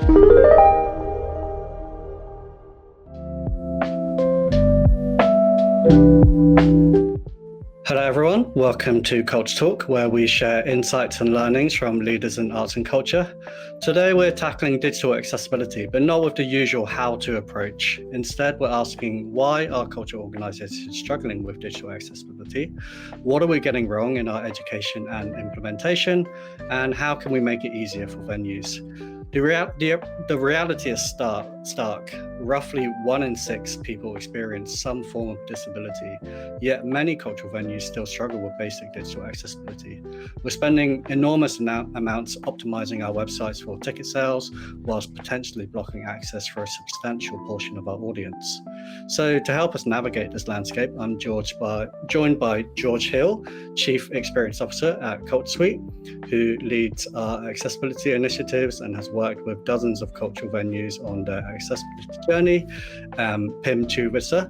Hello everyone, welcome to CultureTalk, where we share insights and learnings from leaders in arts and culture. Today we're tackling digital accessibility, but not with the usual how-to approach. Instead, we're asking why are culture organizations struggling with digital accessibility? What are we getting wrong in our education and implementation? And how can we make it easier for venues? The reality is stark. Roughly 1 in 6 people experience some form of disability, yet many cultural venues still struggle with basic digital accessibility. We're spending enormous amounts optimizing our websites for ticket sales, whilst potentially blocking access for a substantial portion of our audience. So to help us navigate this landscape, I'm joined by George Hill, Chief Experience Officer at CultureSuite, who leads our accessibility initiatives and has worked with dozens of cultural venues on their accessibility journey. Pim Teeuwisse,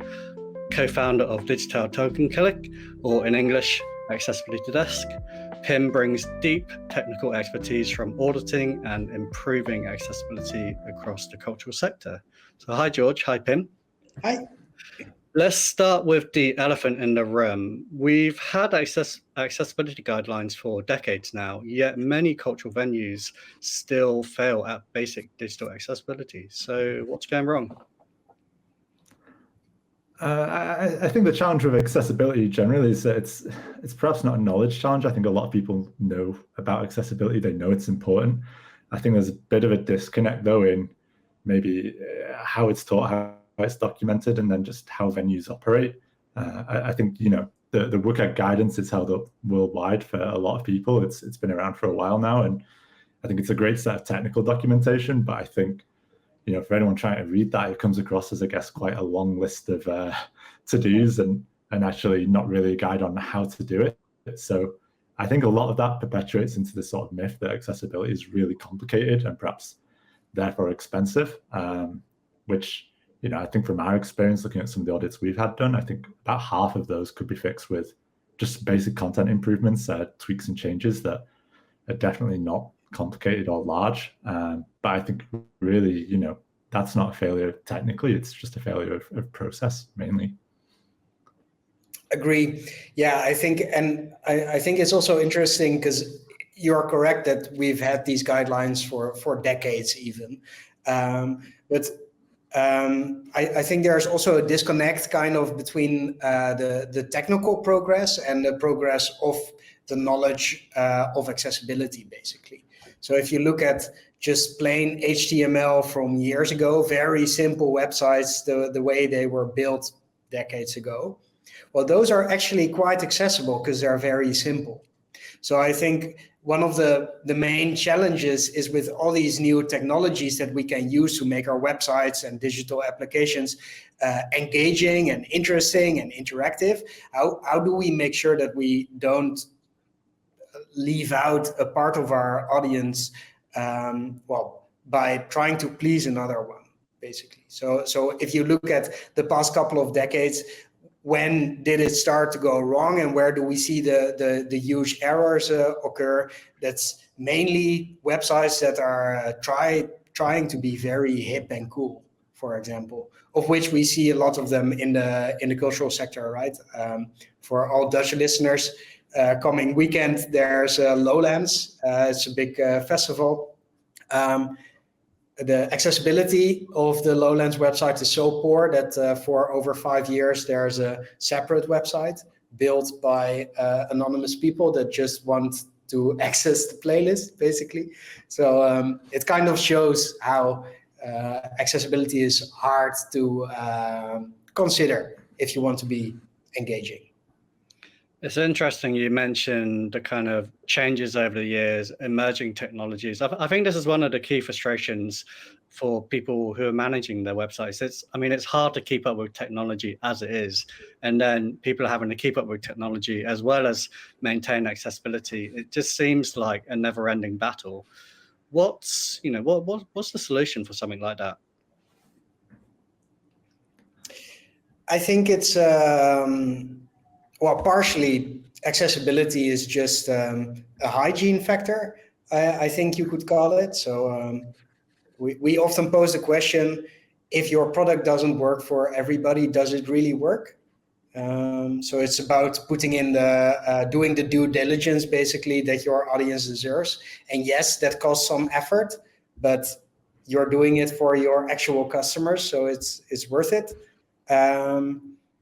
co-founder of Digital Token Click, or in English, Accessibility Desk. Pim brings deep technical expertise from auditing and improving accessibility across the cultural sector. So hi, George. Hi, Pim. Hi. Let's start with the elephant in the room. We've had accessibility guidelines for decades now, yet many cultural venues still fail at basic digital accessibility. So what's going wrong? I think the challenge with accessibility generally is that it's perhaps not a knowledge challenge. I think a lot of people know about accessibility. They know it's important. I think there's a bit of a disconnect, though, in maybe how it's taught, how it's documented, and then just how venues operate. I think, the WCAG guidance is held up worldwide for a lot of people. It's been around for a while now, and I think it's a great set of technical documentation, but I think for anyone trying to read that, it comes across as, I guess, quite a long list of to-dos and actually not really a guide on how to do it. So I think a lot of that perpetuates into this sort of myth that accessibility is really complicated and perhaps therefore expensive, which, I think from our experience looking at some of the audits we've had done, I think about half of those could be fixed with just basic content improvements, tweaks and changes that are definitely not complicated or large, but I think really, that's not a failure technically, it's just a failure of process mainly. Agree. Yeah, I think it's also interesting because you're correct that we've had these guidelines for decades even, but I think there's also a disconnect kind of between the technical progress and the progress of the knowledge of accessibility, basically. So if you look at just plain HTML from years ago, very simple websites, the way they were built decades ago, well, those are actually quite accessible because they're very simple. So I think one of the main challenges is with all these new technologies that we can use to make our websites and digital applications engaging and interesting and interactive. How do we make sure that we don't leave out a part of our audience, by trying to please another one, basically. So if you look at the past couple of decades, when did it start to go wrong and where do we see the huge errors occur? That's mainly websites that are trying to be very hip and cool, for example, of which we see a lot of them in the cultural sector, right? For all Dutch listeners, coming weekend, there's Lowlands. It's a big festival. The accessibility of the Lowlands website is so poor that for over 5 years, there's a separate website built by anonymous people that just want to access the playlist, basically. So it kind of shows how accessibility is hard to consider if you want to be engaging. It's interesting you mentioned the kind of changes over the years, emerging technologies. I think this is one of the key frustrations for people who are managing their websites. It's hard to keep up with technology as it is. And then people are having to keep up with technology as well as maintain accessibility. It just seems like a never-ending battle. What's the solution for something like that? I think it's partially accessibility is just a hygiene factor, I think you could call it. So we often pose the question, if your product doesn't work for everybody, does it really work? So it's about putting in doing the due diligence, basically, that your audience deserves. And yes, that costs some effort, but you're doing it for your actual customers, so it's worth it.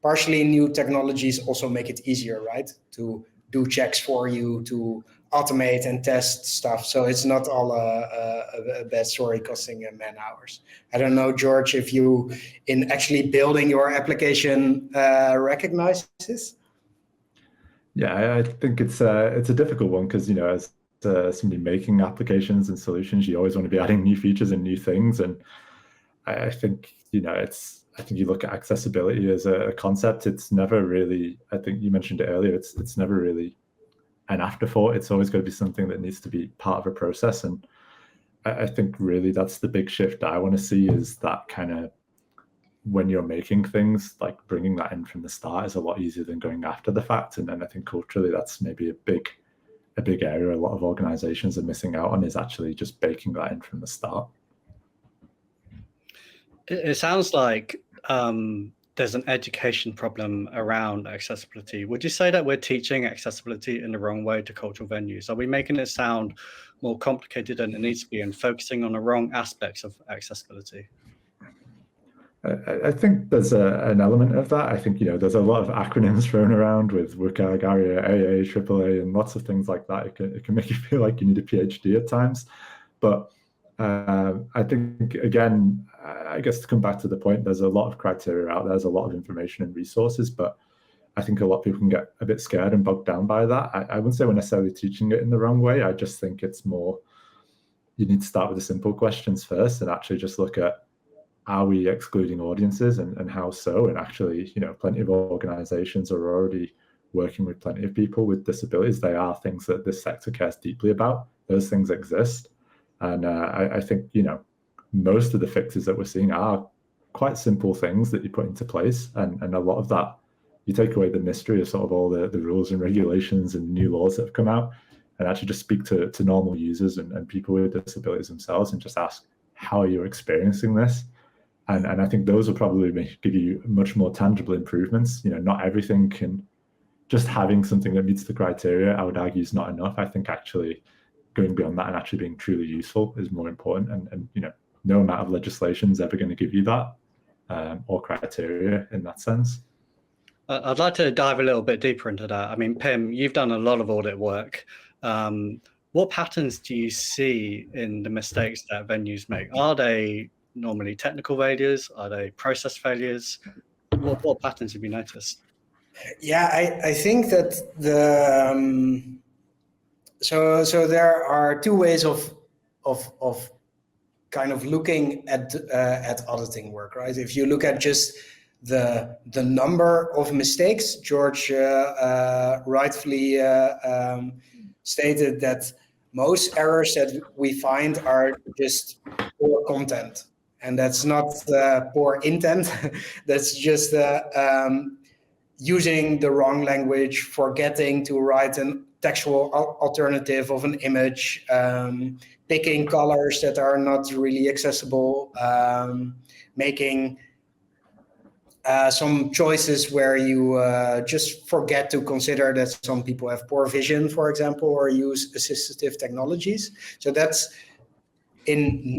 Partially, new technologies also make it easier, right? To do checks for you, to automate and test stuff. So it's not all a bad story costing man hours. I don't know, George, if you, in actually building your application, recognize this? Yeah, I think it's a difficult one because, as somebody making applications and solutions, you always want to be adding new features and new things. And I think, I think you look at accessibility as a concept. It's never really, I think you mentioned it earlier, it's never really an afterthought. It's always going to be something that needs to be part of a process. And I think really that's the big shift I want to see, is that kind of, when you're making things, like bringing that in from the start is a lot easier than going after the fact. And then I think culturally that's maybe a big area a lot of organizations are missing out on, is actually just baking that in from the start. It sounds like there's an education problem around accessibility. Would you say that we're teaching accessibility in the wrong way to cultural venues? Are we making it sound more complicated than it needs to be and focusing on the wrong aspects of accessibility? I think there's an element of that. I think, there's a lot of acronyms thrown around with WCAG, ARIA, AA, AAA, and lots of things like that. It can make you feel like you need a PhD at times. But I think, again, I guess to come back to the point, there's a lot of criteria out there. There's a lot of information and resources, but I think a lot of people can get a bit scared and bogged down by that. I wouldn't say we're necessarily teaching it in the wrong way. I just think it's more, you need to start with the simple questions first and actually just look at, are we excluding audiences, and how so? And actually, plenty of organizations are already working with plenty of people with disabilities. They are things that this sector cares deeply about. Those things exist. And I think, most of the fixes that we're seeing are quite simple things that you put into place. And a lot of that, you take away the mystery of sort of all the rules and regulations and new laws that have come out, and actually just speak to normal users and people with disabilities themselves and just ask, how are you experiencing this? And I think those will probably give you much more tangible improvements. Not everything can, just having something that meets the criteria, I would argue, is not enough. I think actually going beyond that and actually being truly useful is more important. And no amount of legislation is ever going to give you that, or criteria in that sense. I'd like to dive a little bit deeper into that. I mean, Pim, you've done a lot of audit work. What patterns do you see in the mistakes that venues make? Are they normally technical failures? Are they process failures? What patterns have you noticed? Yeah, I think that so there are two ways of kind of looking at auditing work, right? If you look at just the number of mistakes, George rightfully stated that most errors that we find are just poor content. And that's not poor intent. That's just using the wrong language, forgetting to write an textual alternative of an image, picking colors that are not really accessible, making some choices where you just forget to consider that some people have poor vision, for example, or use assistive technologies. So that's, in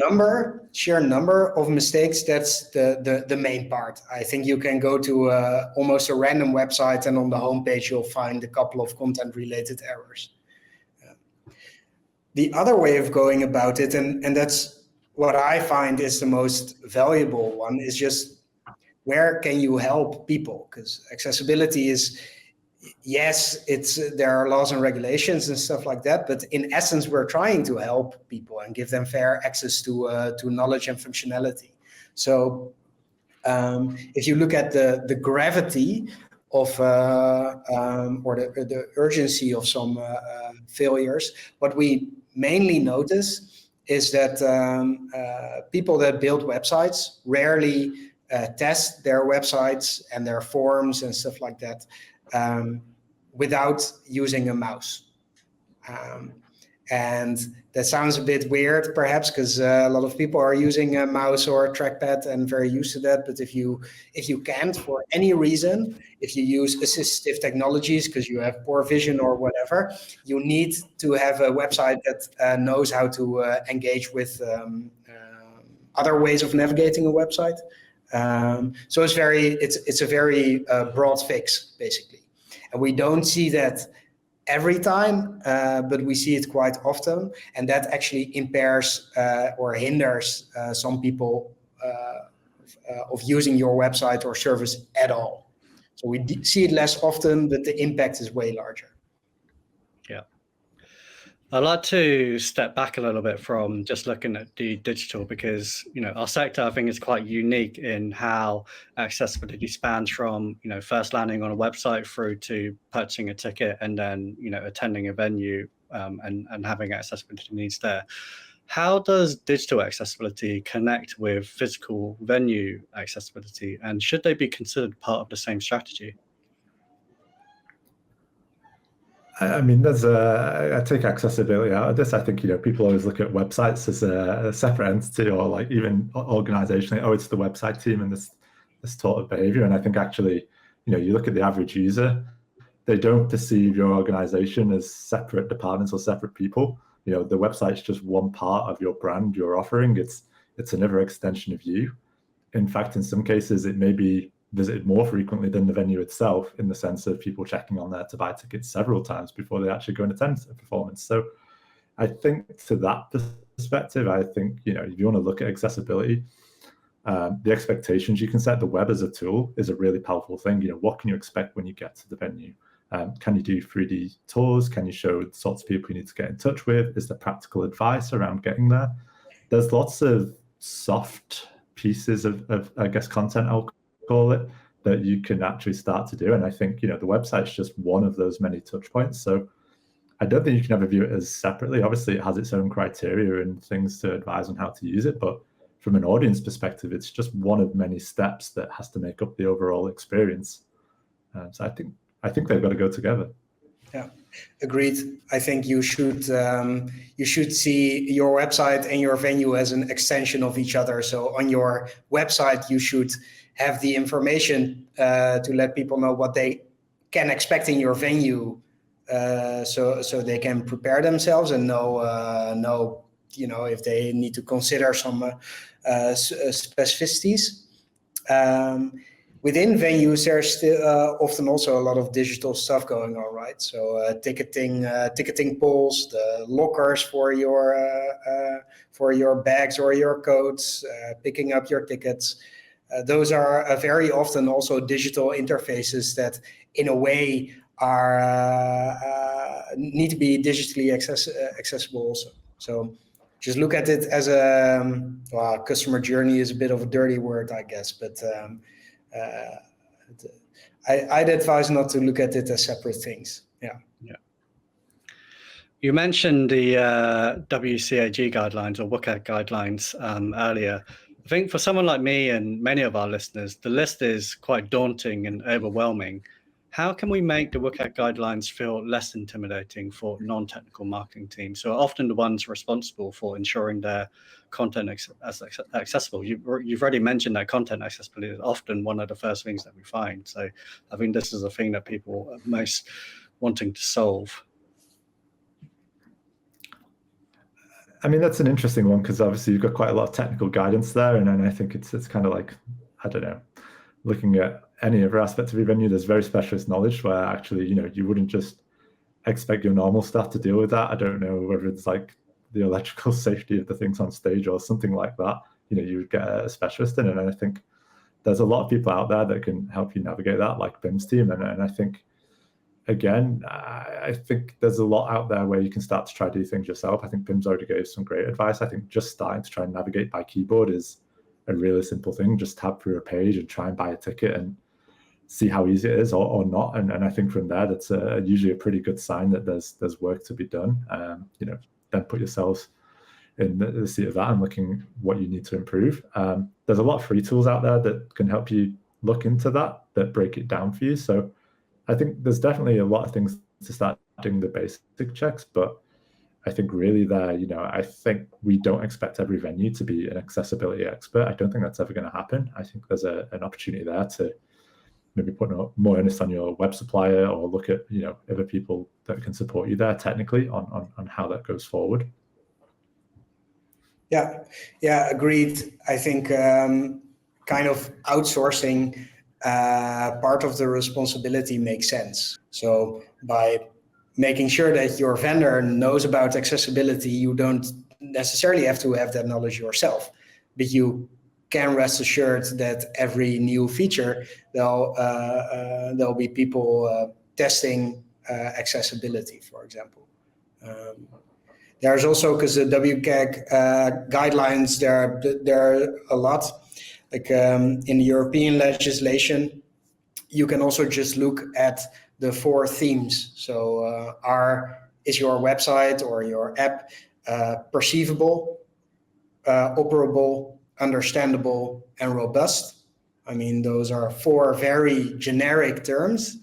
sheer number of mistakes, that's the main part. I think you can go to almost a random website, and on the homepage you'll find a couple of content-related errors. The other way of going about it, and that's what I find is the most valuable one, is just, where can you help people? Because accessibility is, yes, there are laws and regulations and stuff like that, but in essence, we're trying to help people and give them fair access to knowledge and functionality. So if you look at the gravity of or the urgency of some failures, what we mainly notice is that people that build websites rarely test their websites and their forms and stuff like that without using a mouse. And that sounds a bit weird, perhaps, because a lot of people are using a mouse or a trackpad and very used to that. But if you can't, for any reason, if you use assistive technologies because you have poor vision or whatever, you need to have a website that knows how to engage with other ways of navigating a website. So it's a very broad fix, basically, and we don't see that every time, but we see it quite often, and that actually impairs or hinders some people of using your website or service at all. So we see it less often, but the impact is way larger. Yeah. I'd like to step back a little bit from just looking at the digital, because our sector, I think, is quite unique in how accessibility spans from first landing on a website through to purchasing a ticket and then attending a venue and having accessibility needs there. How does digital accessibility connect with physical venue accessibility, and should they be considered part of the same strategy? I mean, I take accessibility out of this. I think, people always look at websites as a separate entity, or like even organizationally, oh, it's the website team and this sort of behavior. And I think actually, you look at the average user, they don't perceive your organization as separate departments or separate people. The website's just one part of your brand, your offering. It's another extension of you. In fact, in some cases, it may be visited more frequently than the venue itself, in the sense of people checking on there to buy tickets several times before they actually go and attend a performance. So I think to that perspective, I think, if you want to look at accessibility, the expectations you can set, the web as a tool is a really powerful thing. What can you expect when you get to the venue? Can you do 3D tours? Can you show the sorts of people you need to get in touch with? Is there practical advice around getting there? There's lots of soft pieces of I guess, content, I'll call it, that you can actually start to do. And I think, the website's just one of those many touch points. So I don't think you can ever view it as separately. Obviously, it has its own criteria and things to advise on how to use it. But from an audience perspective, it's just one of many steps that has to make up the overall experience. So I think they've got to go together. Yeah, agreed. I think you should see your website and your venue as an extension of each other. So on your website, you should have the information to let people know what they can expect in your venue, so they can prepare themselves and know if they need to consider some specificities. Within venues, there's still often also a lot of digital stuff going on, right? So ticketing polls, the lockers for your bags or your coats, picking up your tickets. Those are very often also digital interfaces that, in a way, are need to be digitally accessible also. So just look at it as customer journey is a bit of a dirty word, I guess, but I'd advise not to look at it as separate things. Yeah. You mentioned the WCAG guidelines or WCAG guidelines earlier. I think for someone like me and many of our listeners, the list is quite daunting and overwhelming. How can we make the WCAG guidelines feel less intimidating for non-technical marketing teams, who are often the ones responsible for ensuring their content is accessible? You've already mentioned that content accessibility is often one of the first things that we find. So I think this is a thing that people are most wanting to solve. I mean, that's an interesting one, because obviously you've got quite a lot of technical guidance there, and I think it's kind of like, I don't know, looking at any other aspect of your venue, there's very specialist knowledge where actually, you wouldn't just expect your normal staff to deal with that. I don't know whether it's like the electrical safety of the things on stage or something like that. You would get a specialist in it, and I think there's a lot of people out there that can help you navigate that, like BIM's team, and I think, again, I think there's a lot out there where you can start to try to do things yourself. I think BIM's already gave some great advice. I think just starting to try and navigate by keyboard is a really simple thing. Just tab through a page and try and buy a ticket and see how easy it is or not. And I think from there, that's usually a pretty good sign that there's work to be done. Then put yourselves in the seat of that and looking what you need to improve. There's a lot of free tools out there that can help you look into that break it down for you. So I think there's definitely a lot of things to start doing the basic checks, but I think really there, I think we don't expect every venue to be an accessibility expert. I don't think that's ever going to happen. I think there's an opportunity there to maybe put more onus on your web supplier, or look at other people that can support you there technically on how that goes forward. Yeah, agreed. I think kind of outsourcing part of the responsibility makes sense. So by making sure that your vendor knows about accessibility, you don't necessarily have to have that knowledge yourself, but you can rest assured that every new feature, there'll be people testing accessibility, for example. There's also, because the WCAG guidelines, there are a lot. Like in the European legislation, you can also just look at the 4 themes. So is your website or your app perceivable, operable, understandable, and robust? I mean, those are 4 very generic terms,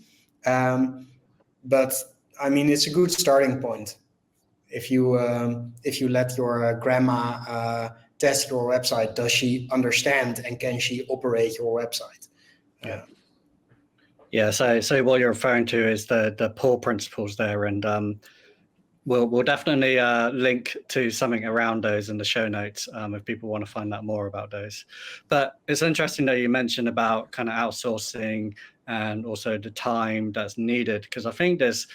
but I mean, it's a good starting point. If you let your grandma test your website, does she understand and can she operate your website? Yeah. So what you're referring to is the PAW principles there, and we'll definitely link to something around those in the show notes if people want to find out more about those. But it's interesting that you mentioned about kind of outsourcing and also the time that's needed, because I think this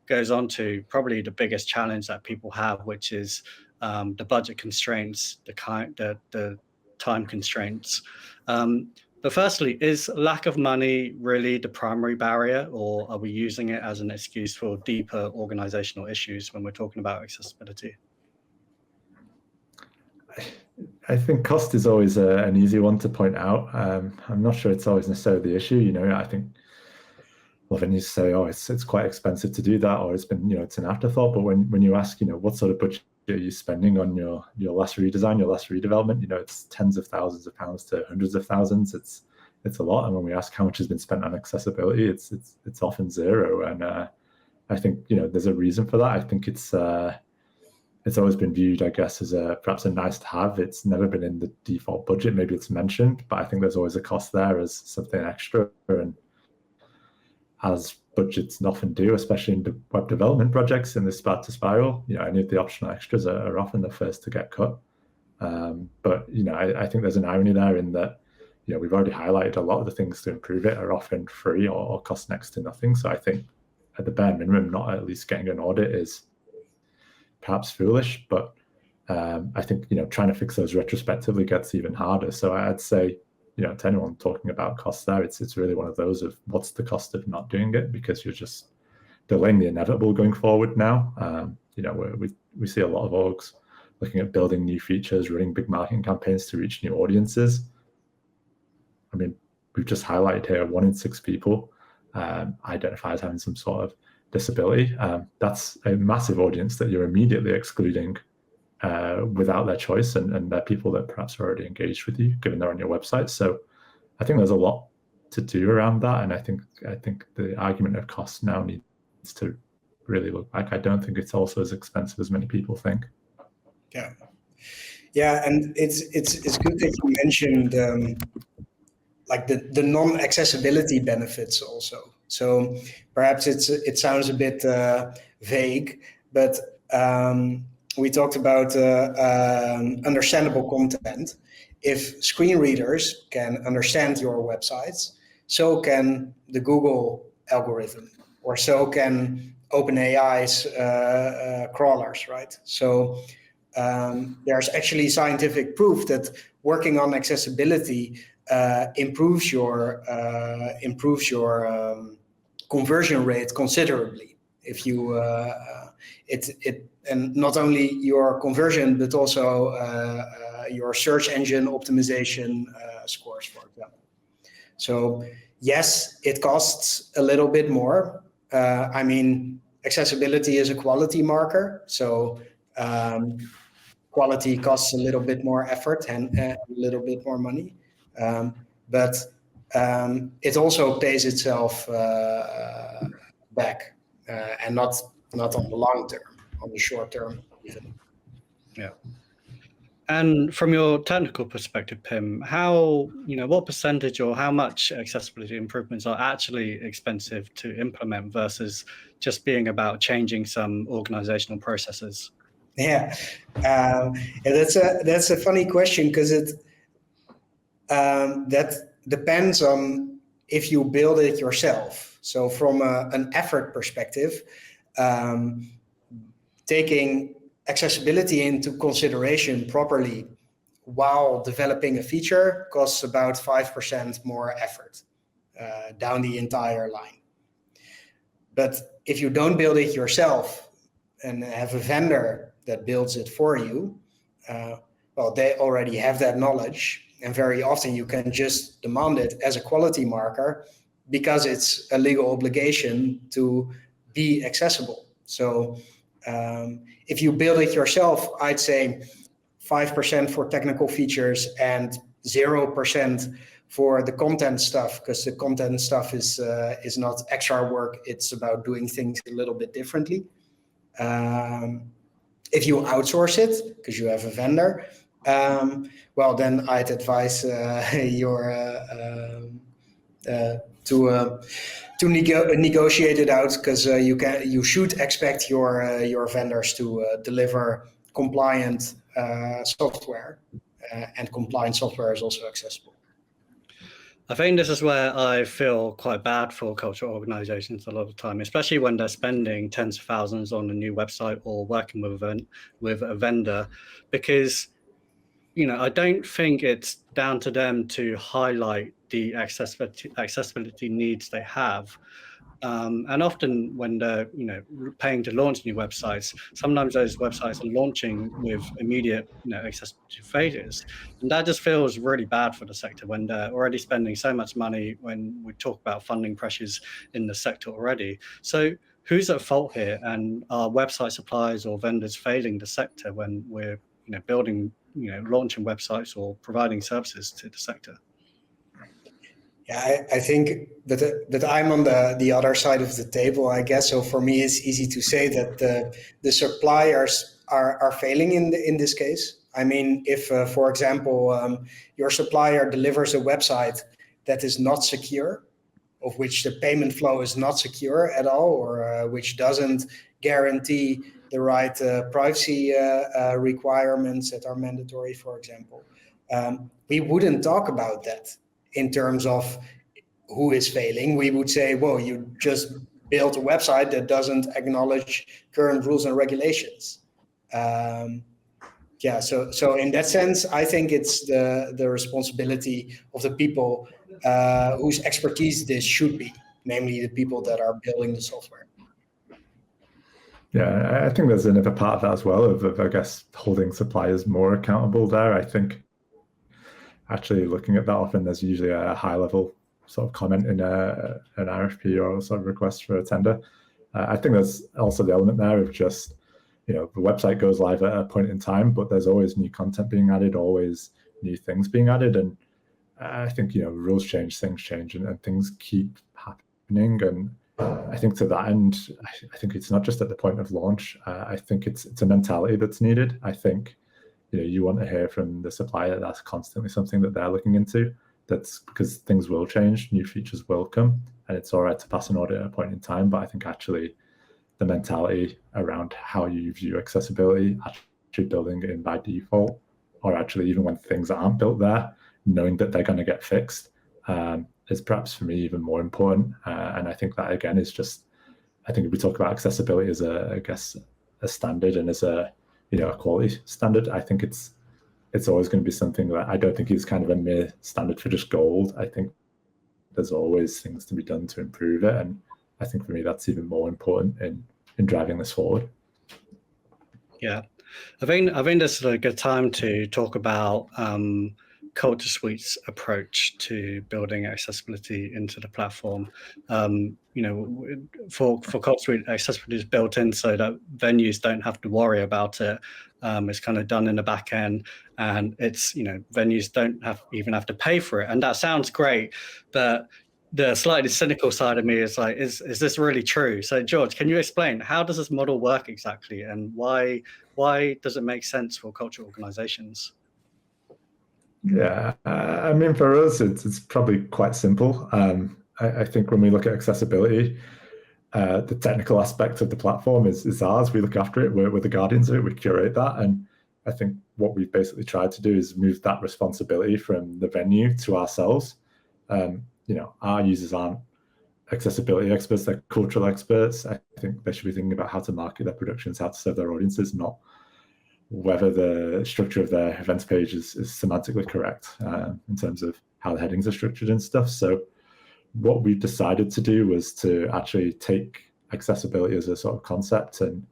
goes on to probably the biggest challenge that people have, which is the budget constraints, the time constraints. But firstly, is lack of money really the primary barrier, or are we using it as an excuse for deeper organizational issues when we're talking about accessibility? I think cost is always an easy one to point out. I'm not sure it's always necessarily the issue. I think venues say, oh, it's quite expensive to do that, or it's been, it's an afterthought. But when you ask, what sort of budget are you spending on your last redesign, your last redevelopment, it's tens of thousands of pounds to hundreds of thousands. It's a lot. And when we ask how much has been spent on accessibility, it's often zero. And I think, there's a reason for that. I think it's always been viewed, I guess, as perhaps a nice to have. It's never been in the default budget. Maybe it's mentioned, but I think there's always a cost there as something extra. And as budgets often do, especially in the web development projects in this start to spiral, any of the optional extras are often the first to get cut. But I think there's an irony there in that we've already highlighted a lot of the things to improve it are often free or cost next to nothing. So I think at the bare minimum, not at least getting an audit is perhaps foolish, but I think trying to fix those retrospectively gets even harder. So I'd say, to anyone talking about costs there, it's really one of those of what's the cost of not doing it, because you're just delaying the inevitable going forward now. We see a lot of orgs looking at building new features, running big marketing campaigns to reach new audiences. I mean, we've just highlighted here 1 in 6 people identify as having some sort of disability. That's a massive audience that you're immediately excluding without their choice, and they're people that perhaps are already engaged with you, given they're on your website. So I think there's a lot to do around that, and I think the argument of cost now needs to really look back. I don't think it's also as expensive as many people think. Yeah, and it's good that you mentioned like the non-accessibility benefits also. So perhaps it sounds a bit vague, but we talked about understandable content. If screen readers can understand your websites, so can the Google algorithm, or so can OpenAI's crawlers, right? So there's actually scientific proof that working on accessibility improves your conversion rate considerably. If you and not only your conversion, but also your search engine optimization scores, for example. So yes, it costs a little bit more. I mean, accessibility is a quality marker, so quality costs a little bit more effort and a little bit more money. But it also pays itself back, and not on the long term, on the short term. even. Yeah. And from your technical perspective, Pim, what percentage or how much accessibility improvements are actually expensive to implement versus just being about changing some organizational processes? Yeah, that's a funny question, because that depends on if you build it yourself. So from an effort perspective, taking accessibility into consideration properly while developing a feature costs about 5% more effort down the entire line. But if you don't build it yourself and have a vendor that builds it for you, well, they already have that knowledge, and very often you can just demand it as a quality marker because it's a legal obligation to be accessible. So if you build it yourself, I'd say 5% for technical features and 0% for the content stuff, because the content stuff is not extra work. It's about doing things a little bit differently. If you outsource it because you have a vendor, well, then I'd advise to negotiate it out, because you should expect your vendors to deliver compliant software, and compliant software is also accessible. I think this is where I feel quite bad for cultural organizations a lot of the time, especially when they're spending tens of thousands on a new website or working with a vendor, because I don't think it's down to them to highlight the accessibility needs they have. And often when they're paying to launch new websites, sometimes those websites are launching with immediate accessibility failures, and that just feels really bad for the sector when they're already spending so much money, when we talk about funding pressures in the sector already. So who's at fault here, and are website suppliers or vendors failing the sector when we're building launching websites or providing services to the sector? Yeah, I think that I'm on the other side of the table, I guess. So for me, it's easy to say that the suppliers are failing in this case. I mean, if, for example, your supplier delivers a website that is not secure, of which the payment flow is not secure at all, or which doesn't guarantee the right privacy requirements that are mandatory, for example, we wouldn't talk about that in terms of who is failing. We would say, well, you just built a website that doesn't acknowledge current rules and regulations. So in that sense, I think it's the responsibility of the people whose expertise this should be, namely the people that are building the software. Yeah, I think there's another part of that as well, of I guess, holding suppliers more accountable there. I think actually looking at that, often there's usually a high level sort of comment in an RFP or sort of request for a tender. I think there's also the element there of just, the website goes live at a point in time, but there's always new content being added, always new things being added. And I think, rules change, things change, and things keep happening. And I think to that end, I think it's not just at the point of launch. I think it's a mentality that's needed. I think you want to hear from the supplier that's constantly something that they're looking into. That's because things will change, new features will come, and it's all right to pass an audit at a point in time. But I think actually the mentality around how you view accessibility, actually building it in by default, or actually even when things aren't built there, knowing that they're going to get fixed, is perhaps for me even more important. And I think that again is just, I think if we talk about accessibility as a standard and as a quality standard, I think it's always going to be something that I don't think is kind of a mere standard for just gold. I think there's always things to be done to improve it, and I think for me that's even more important in driving this forward. Yeah, I think this is a good time to talk about CultureSuite's approach to building accessibility into the platform. For CultureSuite, accessibility is built in so that venues don't have to worry about it. It's kind of done in the back end, and it's venues don't even have to pay for it. And that sounds great, but the slightly cynical side of me is like, is this really true? So George, can you explain, how does this model work exactly, and why Why does it make sense for cultural organizations? Yeah, I mean, for us, it's probably quite simple. I think when we look at accessibility, the technical aspect of the platform is ours. We look after it. We're the guardians of it. We curate that. And I think what we've basically tried to do is move that responsibility from the venue to ourselves. Our users aren't accessibility experts, they're cultural experts. I think they should be thinking about how to market their productions, how to serve their audiences, not whether the structure of their events page is semantically correct in terms of how the headings are structured and stuff. So what we decided to do was to actually take accessibility as a sort of concept. And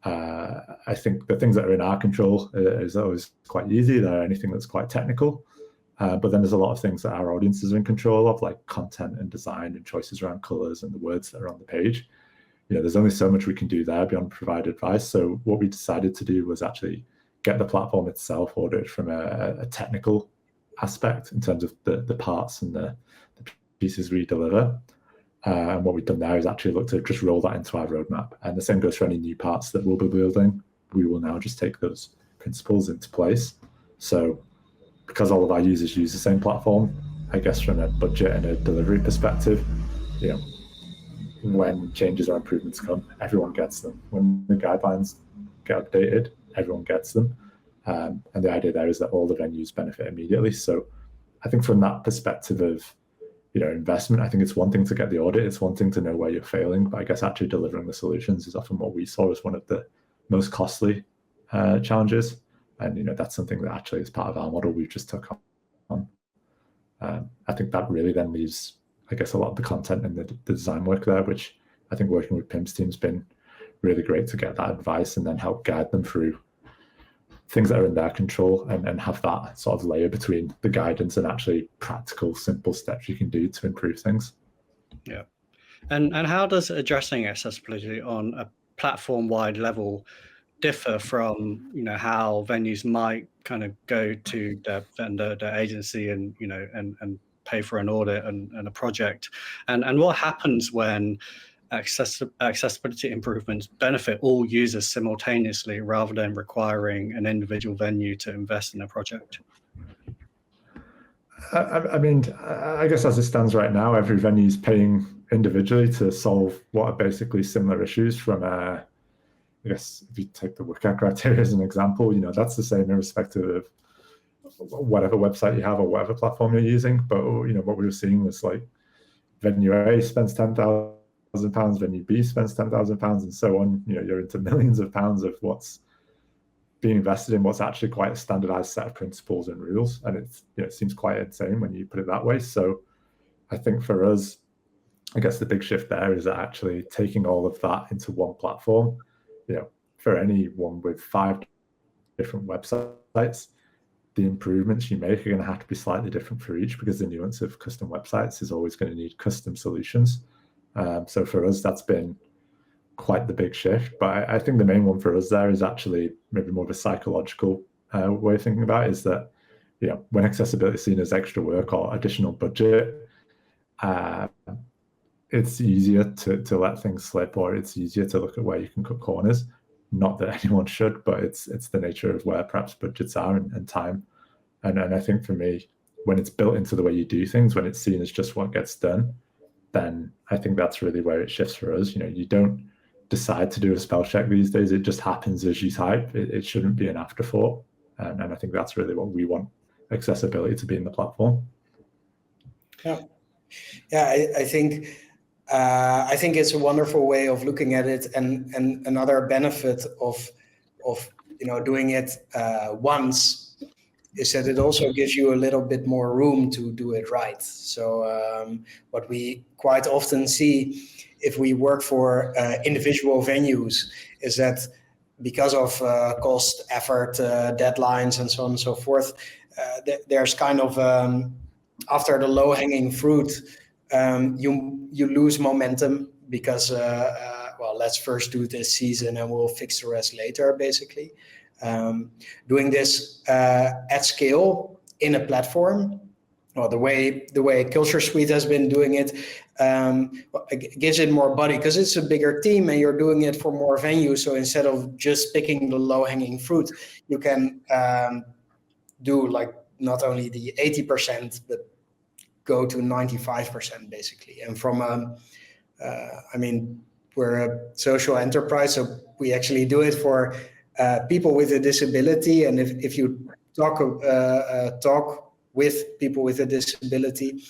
I think the things that are in our control is always quite easy. There anything that's quite technical. But then there's a lot of things that our audiences are in control of, like content and design and choices around colors and the words that are on the page. There's only so much we can do there beyond provide advice. So what we decided to do was actually get the platform itself audited from a technical aspect in terms of the parts and the pieces we deliver. And what we've done there is actually look to just roll that into our roadmap. And the same goes for any new parts that we'll be building. We will now just take those principles into place. So because all of our users use the same platform, I guess from a budget and a delivery perspective, when changes or improvements come, everyone gets them. When the guidelines get updated, everyone gets them. And the idea there is that all the venues benefit immediately. So I think from that perspective of investment, I think it's one thing to get the audit, it's one thing to know where you're failing, but I guess actually delivering the solutions is often what we saw as one of the most costly challenges. And that's something that actually is part of our model we've just took on. I think that really then leaves, I guess, a lot of the content and the design work there, which I think working with Pim's team's been really great to get that advice and then help guide them through things that are in their control and have that sort of layer between the guidance and actually practical, simple steps you can do to improve things. Yeah. And how does addressing accessibility on a platform-wide level differ from how venues might kind of go to their vendor, their agency, and and pay for an audit and a project, and what happens when accessibility improvements benefit all users simultaneously rather than requiring an individual venue to invest in a project? I mean, I guess as it stands right now, every venue is paying individually to solve what are basically similar issues from I guess if you take the workout criteria as an example, that's the same irrespective of whatever website you have or whatever platform you're using. But what we were seeing was like venue A spends £10,000, venue B spends £10,000, and so on. You're into millions of pounds of what's being invested in what's actually quite a standardized set of principles and rules, and it seems quite insane when you put it that way. So I think for us, I guess the big shift there is actually taking all of that into one platform. For anyone with 5 different websites, the improvements you make are going to have to be slightly different for each, because the nuance of custom websites is always going to need custom solutions. So for us, that's been quite the big shift. But I think the main one for us there is actually maybe more of a psychological way of thinking about it, is that when accessibility is seen as extra work or additional budget, it's easier to let things slip, or it's easier to look at where you can cut corners. Not that anyone should, but it's the nature of where perhaps budgets are and time. And I think for me, when it's built into the way you do things, when it's seen as just what gets done, then I think that's really where it shifts for us. You don't decide to do a spell check these days. It just happens as you type. It shouldn't be an afterthought. And I think that's really what we want accessibility to be in the platform. Yeah, I think it's a wonderful way of looking at it, and another benefit of doing it once is that it also gives you a little bit more room to do it right. So what we quite often see if we work for individual venues is that because of cost, effort, deadlines, and so on and so forth, there's kind of after the low-hanging fruit, you lose momentum because let's first do this season and we'll fix the rest later, basically. Doing this at scale in a platform well, the way CultureSuite has been doing it, it gives it more body because it's a bigger team and you're doing it for more venues. So instead of just picking the low-hanging fruit, you can do like not only the 80%, but go to 95% basically. And from I mean, we're a social enterprise, so we actually do it for people with a disability. And if you talk with people with a disability,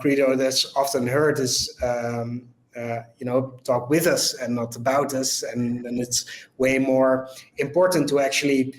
credo that's often heard is talk with us and not about us. And it's way more important to actually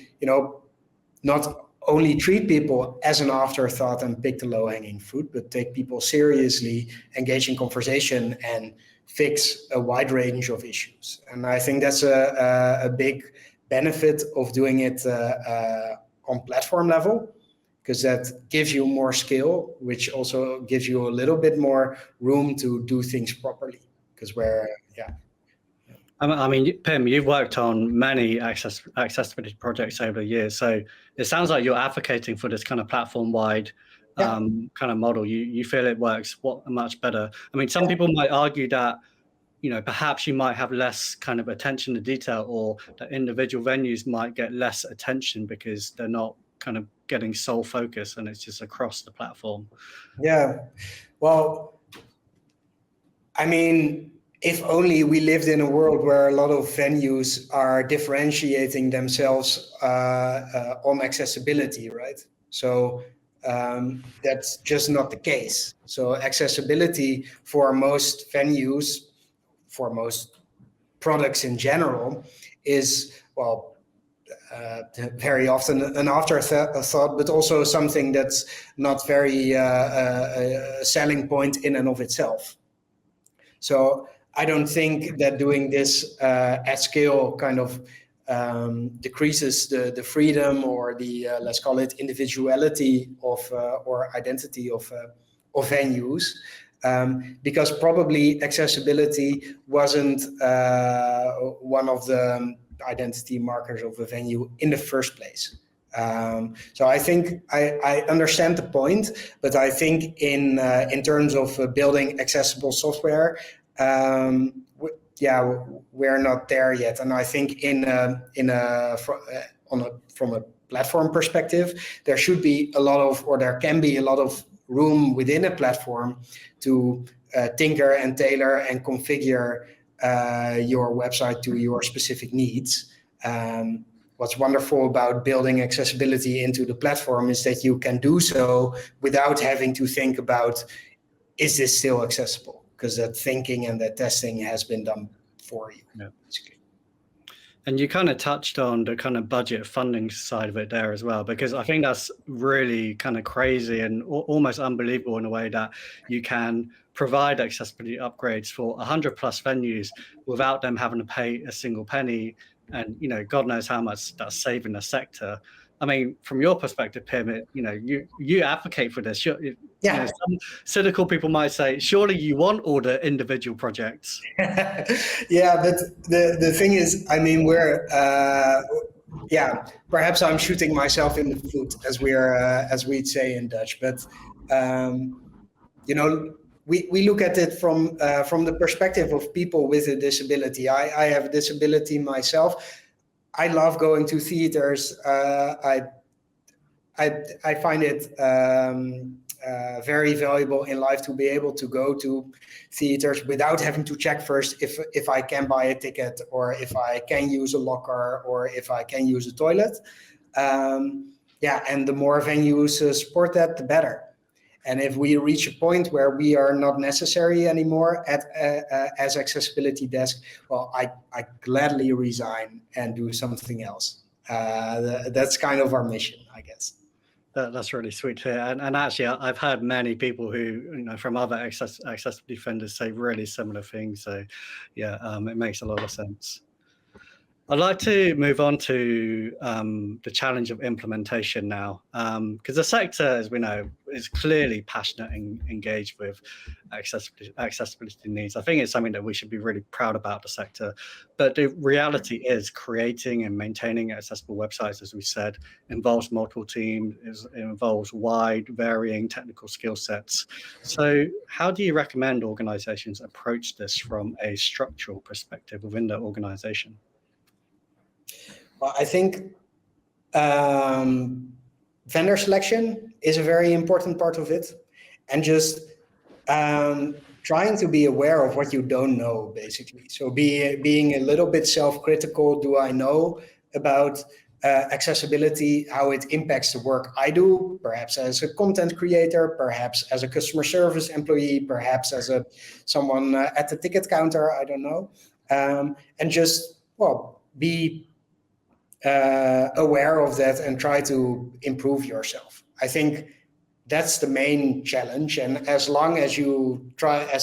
not only treat people as an afterthought and pick the low-hanging fruit, but take people seriously, engage in conversation, and fix a wide range of issues. And I think that's a big benefit of doing it on platform level, because that gives you more skill, which also gives you a little bit more room to do things properly. Because I mean, Pim, you've worked on many accessibility projects over the years, so it sounds like you're advocating for this kind of platform-wide kind of model. You feel it works much better. I mean, some people might argue that perhaps you might have less kind of attention to detail, or that individual venues might get less attention because they're not kind of getting sole focus and it's just across the platform. Yeah, well, I mean, if only we lived in a world where a lot of venues are differentiating themselves on accessibility, right? So that's just not the case. So accessibility for most venues, for most products in general, is, well, very often an afterthought, but also something that's not very a selling point in and of itself. So I don't think that doing this at scale kind of decreases the freedom or the let's call it individuality of or identity of venues, because probably accessibility wasn't one of the identity markers of a venue in the first place. So I think I understand the point, but I think in terms of building accessible software, we're not there yet. And I think from a platform perspective, there should be there can be a lot of room within a platform to tinker and tailor and configure your website to your specific needs. What's wonderful about building accessibility into the platform is that you can do so without having to think about, is this still accessible? Because that thinking and that testing has been done for you. Yeah. Basically. And you kind of touched on the kind of budget funding side of it there as well, because I think that's really kind of crazy and almost unbelievable in a way that you can provide accessibility upgrades for 100 plus venues without them having to pay a single penny. And, God knows how much that's saving the sector. I mean, from your perspective, Pim, you advocate for this. Some cynical people might say, surely you want all the individual projects. Yeah, but the thing is, I mean, perhaps I'm shooting myself in the foot, as we'd say in Dutch. But we look at it from the perspective of people with a disability. I have a disability myself. I love going to theaters. I find it very valuable in life to be able to go to theaters without having to check first if I can buy a ticket, or if I can use a locker, or if I can use a toilet. And the more venues support that, the better. And if we reach a point where we are not necessary anymore as accessibility desk, well, I gladly resign and do something else. That's kind of our mission, I guess. That's really sweet to hear. And actually, I've heard many people who, from other accessibility vendors say really similar things. So, it makes a lot of sense. I'd like to move on to the challenge of implementation now, because the sector, as we know, is clearly passionate and engaged with accessibility needs. I think it's something that we should be really proud about the sector. But the reality is creating and maintaining accessible websites, as we said, involves multiple teams, it involves wide, varying technical skill sets. So how do you recommend organizations approach this from a structural perspective within the organization? Well, I think vendor selection is a very important part of it, and just trying to be aware of what you don't know, basically. So being a little bit self-critical. Do I know about accessibility, how it impacts the work I do, perhaps as a content creator, perhaps as a customer service employee, perhaps as someone at the ticket counter, I don't know. And just, well, be aware of that and try to improve yourself. I think that's the main challenge. And as long as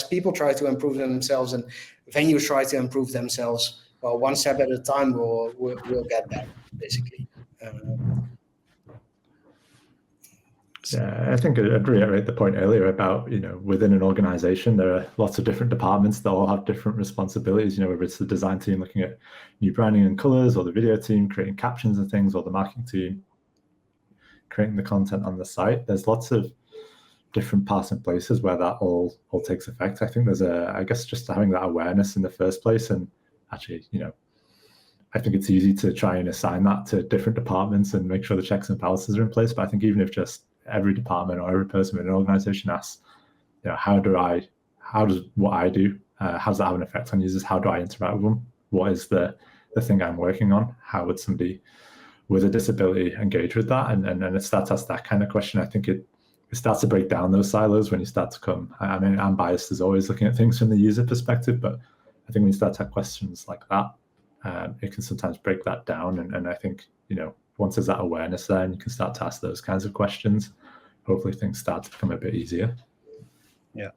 people try to improve themselves and venues try to improve themselves, well, one step at a time, we'll get there, basically. Yeah, I think I'd reiterate the point earlier about, within an organization, there are lots of different departments that all have different responsibilities, whether it's the design team looking at new branding and colors, or the video team creating captions and things, or the marketing team creating the content on the site. There's lots of different parts and places where that all takes effect. I think there's I guess just having that awareness in the first place, and actually, I think it's easy to try and assign that to different departments and make sure the checks and balances are in place. But I think even if just every department or every person in an organization asks, how does what I do, how does that have an effect on users? How do I interact with them? What is the thing I'm working on? How would somebody with a disability engage with that? And it starts to ask that kind of question. I think it starts to break down those silos when you start to come. I mean, I'm biased as always looking at things from the user perspective, but I think when you start to have questions like that, it can sometimes break that down. And I think, once there's that awareness there and you can start to ask those kinds of questions, hopefully things start to become a bit easier. Yeah.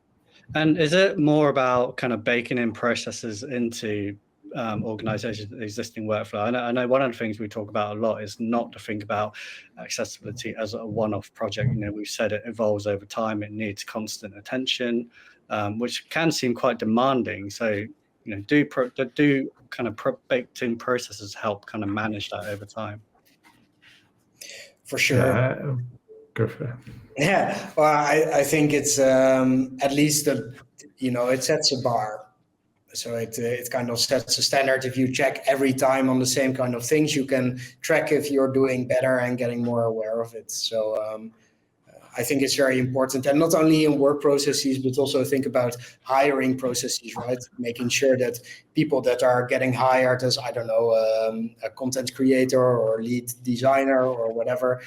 And is it more about kind of baking in processes into organizations' existing workflow? I know one of the things we talk about a lot is not to think about accessibility as a one-off project. We've said it evolves over time. It needs constant attention, which can seem quite demanding. So, do kind of baked in processes help kind of manage that over time? For sure. Yeah, go for it. Yeah, well, I think it's at least it sets a bar. So it kind of sets a standard. If you check every time on the same kind of things, you can track if you're doing better and getting more aware of it. So I think it's very important, and not only in work processes, but also think about hiring processes, right? Making sure that people that are getting hired as, I don't know, a content creator or lead designer or whatever,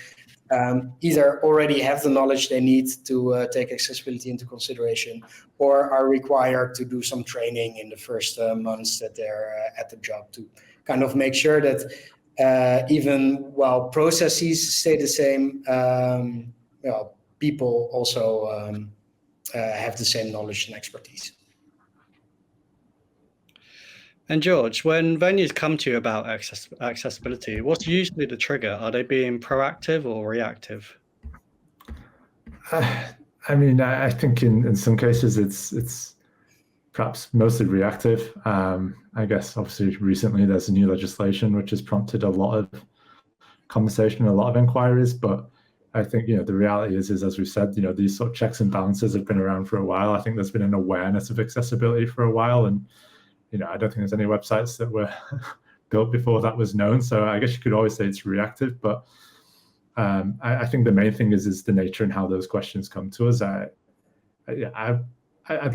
either already have the knowledge they need to take accessibility into consideration, or are required to do some training in the first months that they're at the job, to kind of make sure that even while processes stay the same, people also have the same knowledge and expertise. And George, when venues come to you about accessibility, what's usually the trigger? Are they being proactive or reactive? I mean, I think in some cases it's perhaps mostly reactive. I guess obviously recently there's a new legislation which has prompted a lot of conversation and a lot of inquiries, but I think, the reality is as we said, these sort of checks and balances have been around for a while. I think there's been an awareness of accessibility for a while, and I don't think there's any websites that were built before that was known. So I guess you could always say it's reactive, but I think the main thing is the nature and how those questions come to us. I'd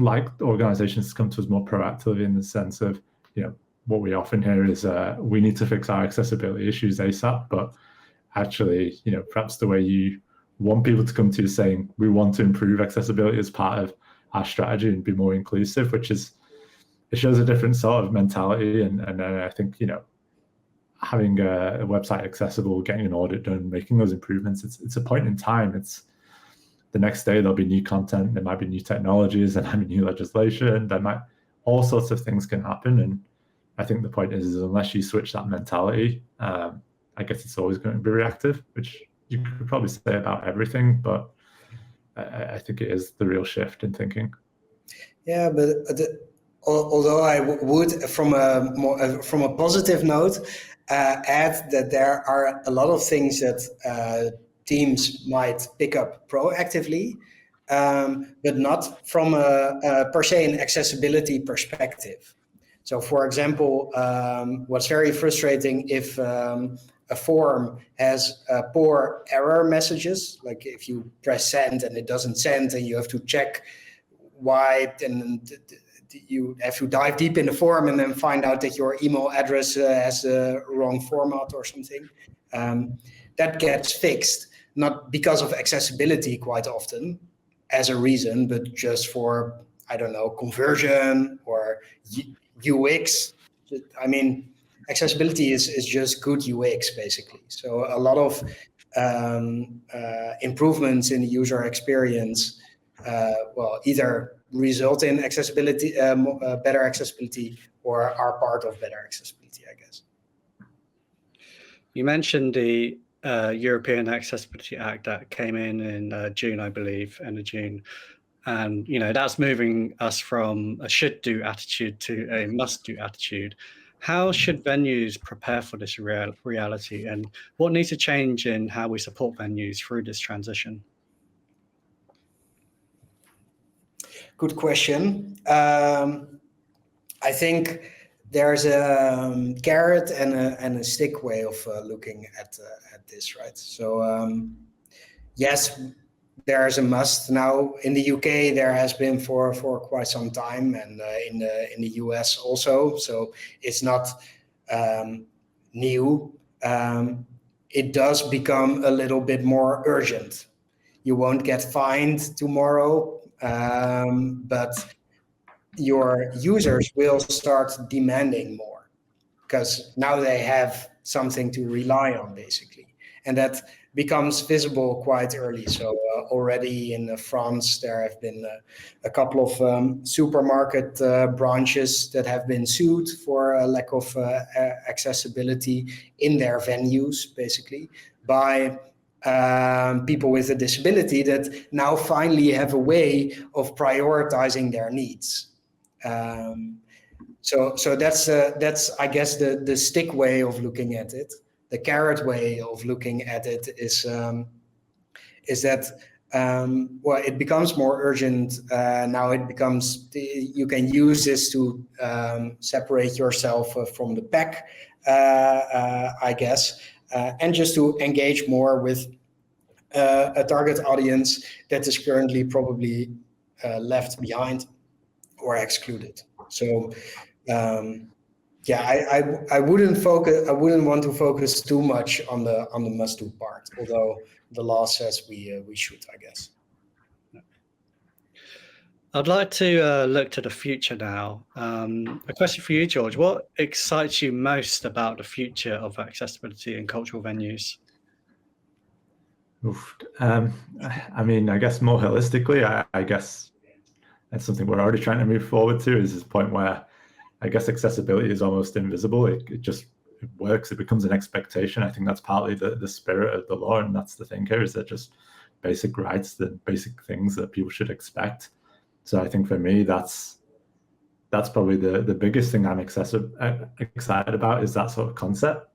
like organizations to come to us more proactively, in the sense of, what we often hear is we need to fix our accessibility issues ASAP, but actually, perhaps the way you want people to come to you saying, we want to improve accessibility as part of our strategy and be more inclusive, which is, it shows a different sort of mentality. And I think, having a website accessible, getting an audit done, making those improvements, it's a point in time. It's the next day, there'll be new content, there might be new technologies, there might be new legislation, all sorts of things can happen. And I think the point is unless you switch that mentality, I guess it's always going to be reactive, which you could probably say about everything, but I think it is the real shift in thinking. Yeah, but although I would, from a positive note, add that there are a lot of things that teams might pick up proactively, but not from a per se an accessibility perspective. So, for example, what's very frustrating if a form has poor error messages, like if you press send and it doesn't send, and you have to check why, and you have to dive deep in the form and then find out that your email address has the wrong format or something. That gets fixed, not because of accessibility quite often as a reason, but just for, I don't know, conversion or UX. I mean, accessibility is just good UX, basically. So a lot of improvements in the user experience either result in accessibility, better accessibility, or are part of better accessibility, I guess. You mentioned the European Accessibility Act that came in June, I believe, end of June. And, that's moving us from a should-do attitude to a must-do attitude. How should venues prepare for this reality? And what needs to change in how we support venues through this transition? Good question. I think there's a carrot and a stick way of looking at this, right? So yes, there's a must now. In the UK, there has been for quite some time, and in the US also. So it's not new. It does become a little bit more urgent. You won't get fined tomorrow, but your users will start demanding more because now they have something to rely on, basically. And that becomes visible quite early. So already in France, there have been a couple of supermarket branches that have been sued for a lack of accessibility in their venues, basically, by people with a disability that now finally have a way of prioritizing their needs. So that's I guess the stick way of looking at it. The carrot way of looking at it is that it becomes more urgent now. It becomes you can use this to separate yourself from the pack, I guess, and just to engage more with a target audience that is currently probably left behind or excluded. So. I wouldn't want to focus too much on the must-do part, although the law says we should, I guess. I'd like to look to the future now. A question for you, George. What excites you most about the future of accessibility in cultural venues? I mean, I guess more holistically, I guess that's something we're already trying to move forward to, is this point where I guess accessibility is almost invisible. It works. It becomes an expectation. I think that's partly the spirit of the law, and that's the thing here, is that just basic rights, the basic things that people should expect. So I think for me, that's probably the biggest thing I'm excited about, is that sort of concept.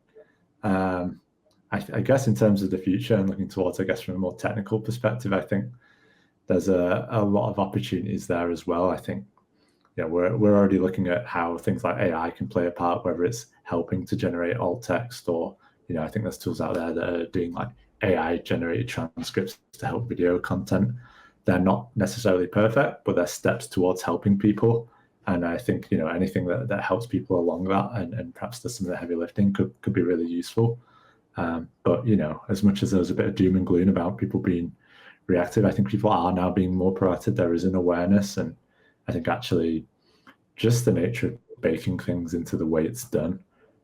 I guess in terms of the future and looking towards, I guess from a more technical perspective, I think there's a lot of opportunities there as well. I think we're already looking at how things like AI can play a part, whether it's helping to generate alt text, or I think there's tools out there that are doing like AI generated transcripts to help video content. They're not necessarily perfect, but they're steps towards helping people. And I think anything that helps people along that, and perhaps there's some of the heavy lifting could be really useful. But as much as there's a bit of doom and gloom about people being reactive, I think people are now being more proactive. There is an awareness, and I think actually just the nature of baking things into the way it's done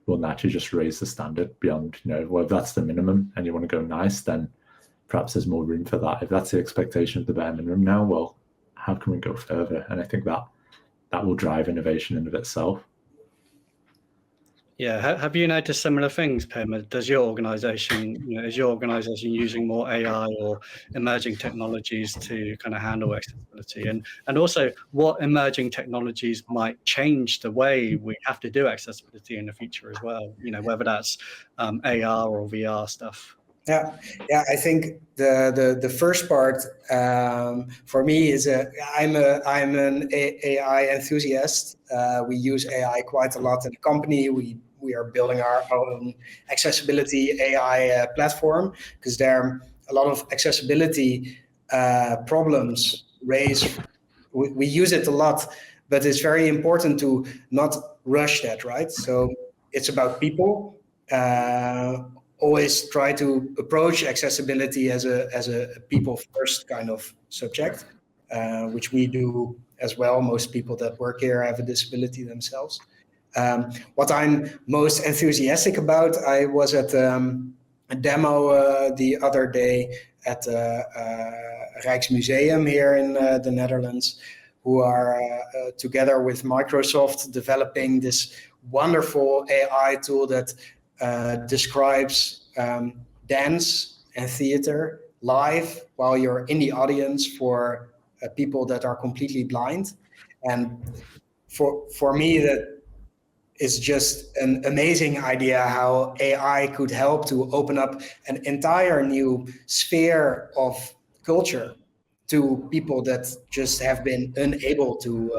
will naturally just raise the standard beyond, well, if that's the minimum and you want to go nice, then perhaps there's more room for that. If that's the expectation of the bare minimum now, well, how can we go further? And I think that will drive innovation in of itself. Yeah, have you noticed similar things, Pim? Does your organization, is your organization using more AI or emerging technologies to kind of handle accessibility? And also, what emerging technologies might change the way we have to do accessibility in the future as well? Whether that's AR or VR stuff. Yeah, I think the first part for me is I'm an AI enthusiast. We use AI quite a lot in the company. We are building our own accessibility AI platform because there are a lot of accessibility problems raised. We use it a lot, but it's very important to not rush that, right? So it's about people. Always try to approach accessibility as a people first kind of subject, which we do as well. Most people that work here have a disability themselves. What I'm most enthusiastic about, I was at a demo the other day at Rijksmuseum here in the Netherlands, who are together with Microsoft developing this wonderful AI tool that describes dance and theater live while you're in the audience for people that are completely blind. And for me, that is just an amazing idea how AI could help to open up an entire new sphere of culture to people that just have been unable to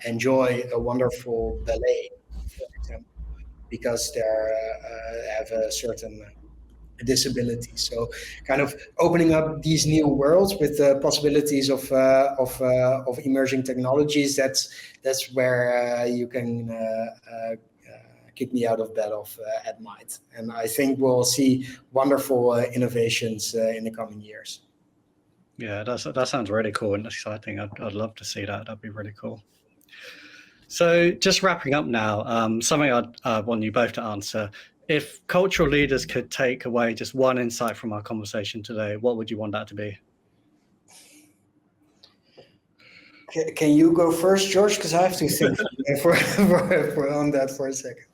enjoy a wonderful ballet, for example, because they have a certain disability. So kind of opening up these new worlds with the possibilities of emerging technologies, that's where you can kick me out of bed at night. And I think we'll see wonderful innovations in the coming years. Yeah, that sounds really cool and exciting. I'd love to see that. That'd be really cool. So just wrapping up now, something I'd want you both to answer. If cultural leaders could take away just one insight from our conversation today, what would you want that to be? Can you go first, George? Because I have to think on that for a second.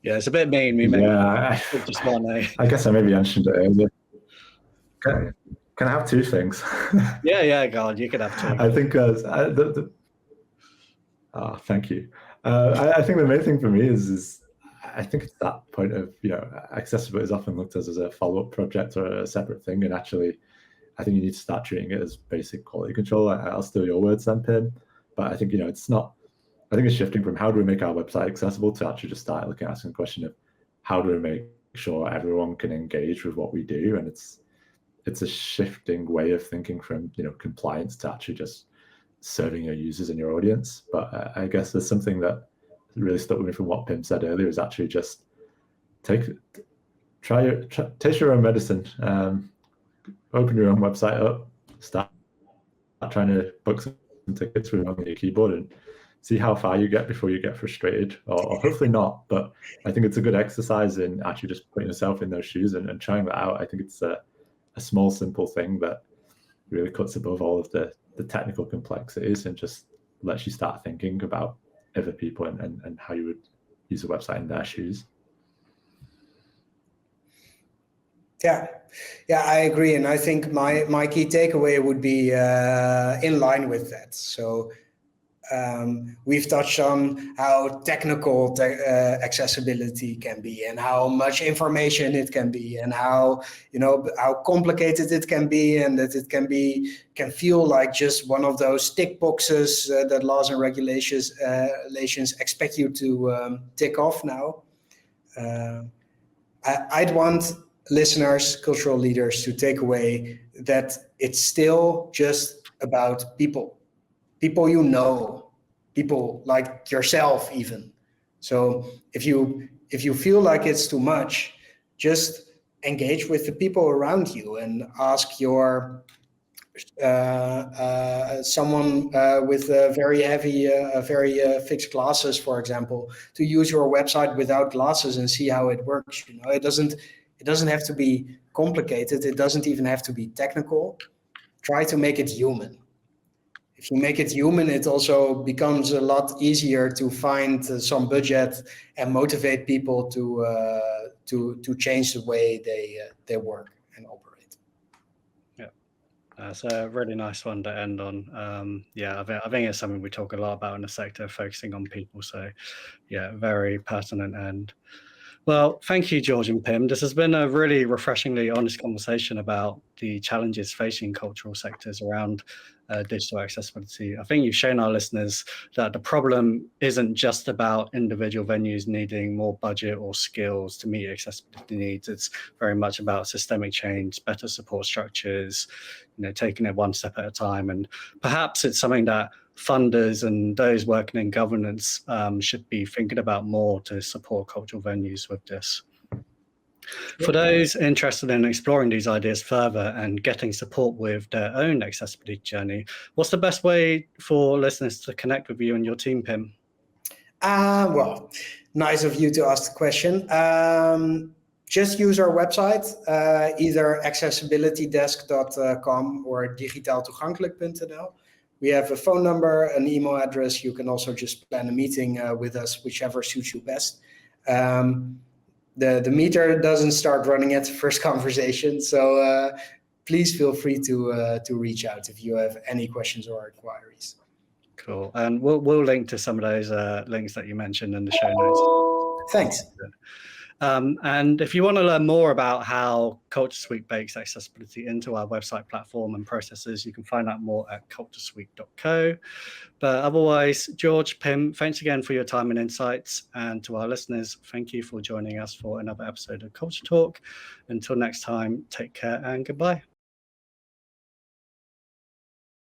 Yeah, it's a bit mean. Just one. I guess I maybe mentioned it earlier. Can I have two things? Yeah, God, you could have two. I think thank you. I think the main thing for me is I think it's that point of, accessibility is often looked at as a follow-up project or a separate thing, and actually I think you need to start treating it as basic quality control. I'll steal your words then, Pim, but I think, it's not, I think it's shifting from how do we make our website accessible to actually just start looking at asking the question of how do we make sure everyone can engage with what we do. And it's a shifting way of thinking from, compliance to actually just serving your users and your audience. But I guess there's something that really stuck with me from what Pim said earlier, is actually just taste your own medicine. Open your own website up, start trying to book some tickets with on your keyboard and see how far you get before you get frustrated, or hopefully not. But I think it's a good exercise in actually just putting yourself in those shoes and trying that out. I think it's a small, simple thing that really cuts above all of the technical complexities and just lets you start thinking about other people and how you would use a website in their shoes. Yeah, I agree. And I think my key takeaway would be in line with that. So we've touched on how technical accessibility can be, and how much information it can be, and how complicated it can be, and that it can feel like just one of those tick boxes that laws and regulations expect you to tick off now. I'd want listeners, cultural leaders, to take away that it's still just about people people like yourself even. So if you feel like it's too much, just engage with the people around you and ask your someone with very heavy, very fixed glasses, for example, to use your website without glasses and see how it works. It doesn't have to be complicated. It doesn't even have to be technical. Try to make it human. if you make it human, it also becomes a lot easier to find some budget and motivate people to change the way they work and operate. Yeah, that's a really nice one to end on. Yeah, I think it's something we talk a lot about in the sector, focusing on people. So yeah, very pertinent end. Well, thank you, George and Pim. This has been a really refreshingly honest conversation about the challenges facing cultural sectors around digital accessibility. I think you've shown our listeners that the problem isn't just about individual venues needing more budget or skills to meet accessibility needs. It's very much about systemic change, better support structures, taking it one step at a time. And perhaps it's something that funders and those working in governance should be thinking about more to support cultural venues with this. For those interested in exploring these ideas further and getting support with their own accessibility journey, what's the best way for listeners to connect with you and your team, Pim? Well, nice of you to ask the question. Just use our website, either accessibilitydesk.com or digitaaltoegankelijk.nl. We have a phone number, an email address. You can also just plan a meeting with us, whichever suits you best. The meter doesn't start running at the first conversation, so please feel free to reach out if you have any questions or inquiries. Cool, and we'll link to some of those links that you mentioned in the show notes. Thanks. And if you want to learn more about how CultureSuite bakes accessibility into our website platform and processes, you can find out more at culturesuite.co. But otherwise, George, Pim, thanks again for your time and insights. And to our listeners, thank you for joining us for another episode of Culture Talk. Until next time, take care and goodbye.